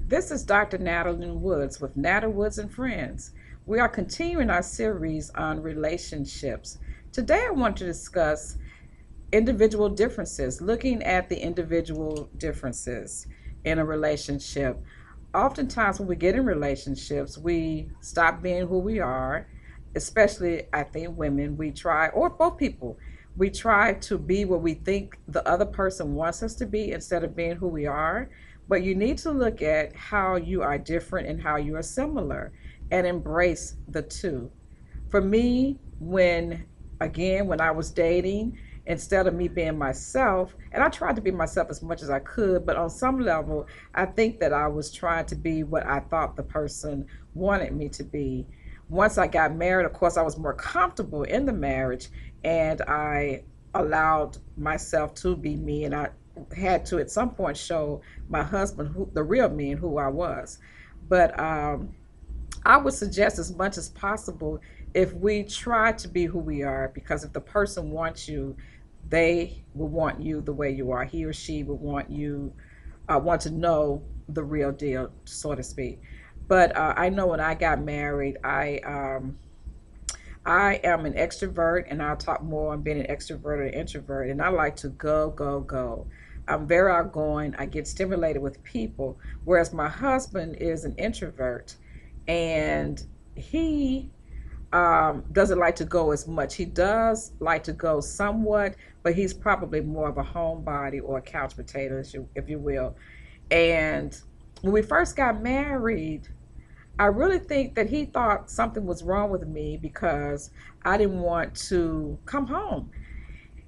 This is Dr. Natalie Woods with Nata Woods and Friends. We are continuing our series on relationships. Today I want to discuss individual differences, looking at the individual differences in a relationship. Oftentimes, when we get in relationships, we stop being who we are, especially I think women. We try, or both people, we try to be what we think the other person wants us to be instead of being who we are. But you need to look at how you are different and how you are similar and embrace the two. For me, when I was dating, instead of me being myself, and I tried to be myself as much as I could, but on some level, I think that I was trying to be what I thought the person wanted me to be. Once I got married, of course, I was more comfortable in the marriage, and I allowed myself to be me, and I had to at some point show my husband the real me and who I was. But I would suggest as much as possible if we try to be who we are, because if the person wants you, they will want you the way you are. He or she will want you, want to know the real deal, so to speak. But I know when I got married, I am an extrovert, and I'll talk more on being an extrovert or an introvert. And I like to go, go, go. I'm very outgoing. I get stimulated with people, whereas my husband is an introvert, and he doesn't like to go as much. He does like to go somewhat, but he's probably more of a homebody or a couch potato, if you will. And when we first got married, I really think that he thought something was wrong with me because I didn't want to come home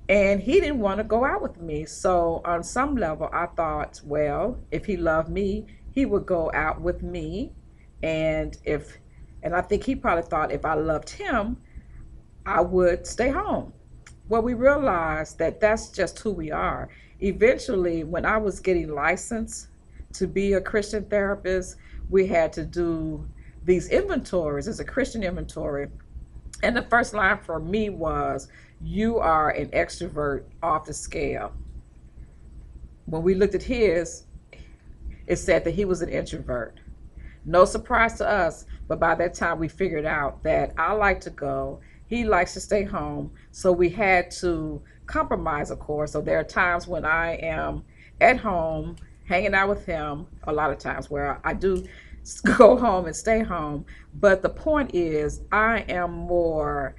and he didn't want to go out with me. So, on some level, I thought, well, if he loved me, he would go out with me. And and I think he probably thought if I loved him, I would stay home. Well, we realized that that's just who we are. Eventually, when I was getting licensed to be a Christian therapist, we had to do these inventories. It's a Christian inventory. And the first line for me was, "You are an extrovert off the scale." When we looked at his, it said that he was an introvert. No surprise to us, but by that time we figured out that I like to go, he likes to stay home. So we had to compromise, of course. So there are times when I am at home hanging out with him, a lot of times where I do go home and stay home. But the point is, I am more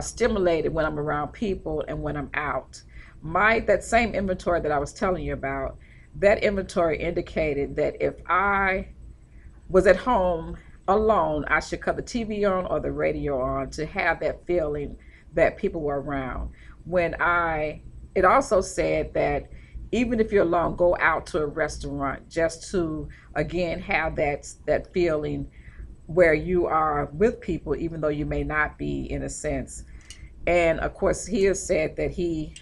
stimulated when I'm around people and when I'm out. That same inventory that I was telling you about, that inventory indicated that if I was at home alone, I should cut the TV on or the radio on to have that feeling that people were around. It also said that even if you're alone, go out to a restaurant just to again have that feeling where you are with people, even though you may not be in a sense. And of course, he has said that he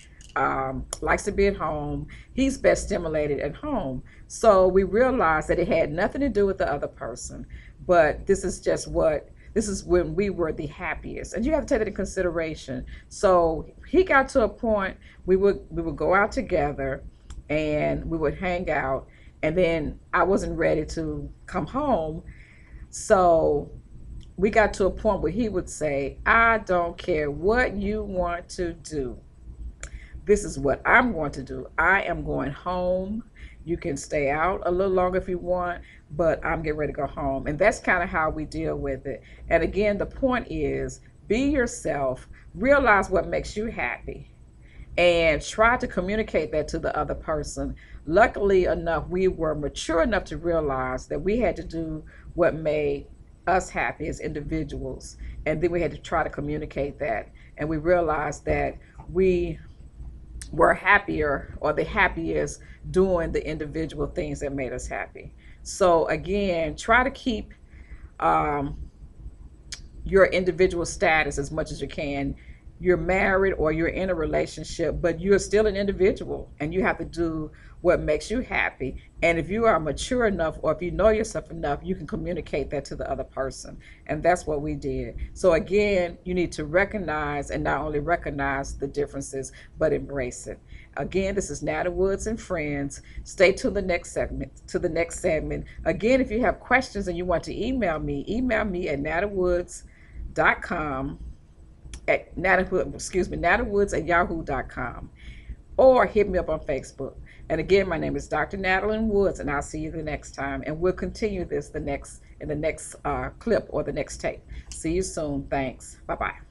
likes to be at home. He's best stimulated at home. So we realized that it had nothing to do with the other person, but this is when we were the happiest. And you have to take that in consideration. So he got to a point we would go out together and we would hang out, and then I wasn't ready to come home. So we got to a point where he would say, "I don't care what you want to do. This is what I'm going to do. I am going home. You can stay out a little longer if you want, but I'm getting ready to go home." And that's kind of how we deal with it. And again, the point is, be yourself, realize what makes you happy, and try to communicate that to the other person. Luckily enough, we were mature enough to realize that we had to do what made us happy as individuals. And then we had to try to communicate that. And we realized that we were happier or the happiest doing the individual things that made us happy. So again, try to keep um, your individual status as much as you can. You're married or you're in a relationship, but you're still an individual and you have to do what makes you happy. And if you are mature enough or if you know yourself enough, you can communicate that to the other person. And that's what we did. So again, you need to recognize, and not only recognize the differences, but embrace it. Again, this is Nata Woods and Friends. Stay to the next segment. Again, if you have questions and you want to email me at natawoods.com at natawoods at yahoo.com, or hit me up on Facebook. And again, my name is Dr. Natalie Woods, and I'll see you the next time. And we'll continue this in the next clip or the next tape. See you soon. Thanks. Bye bye.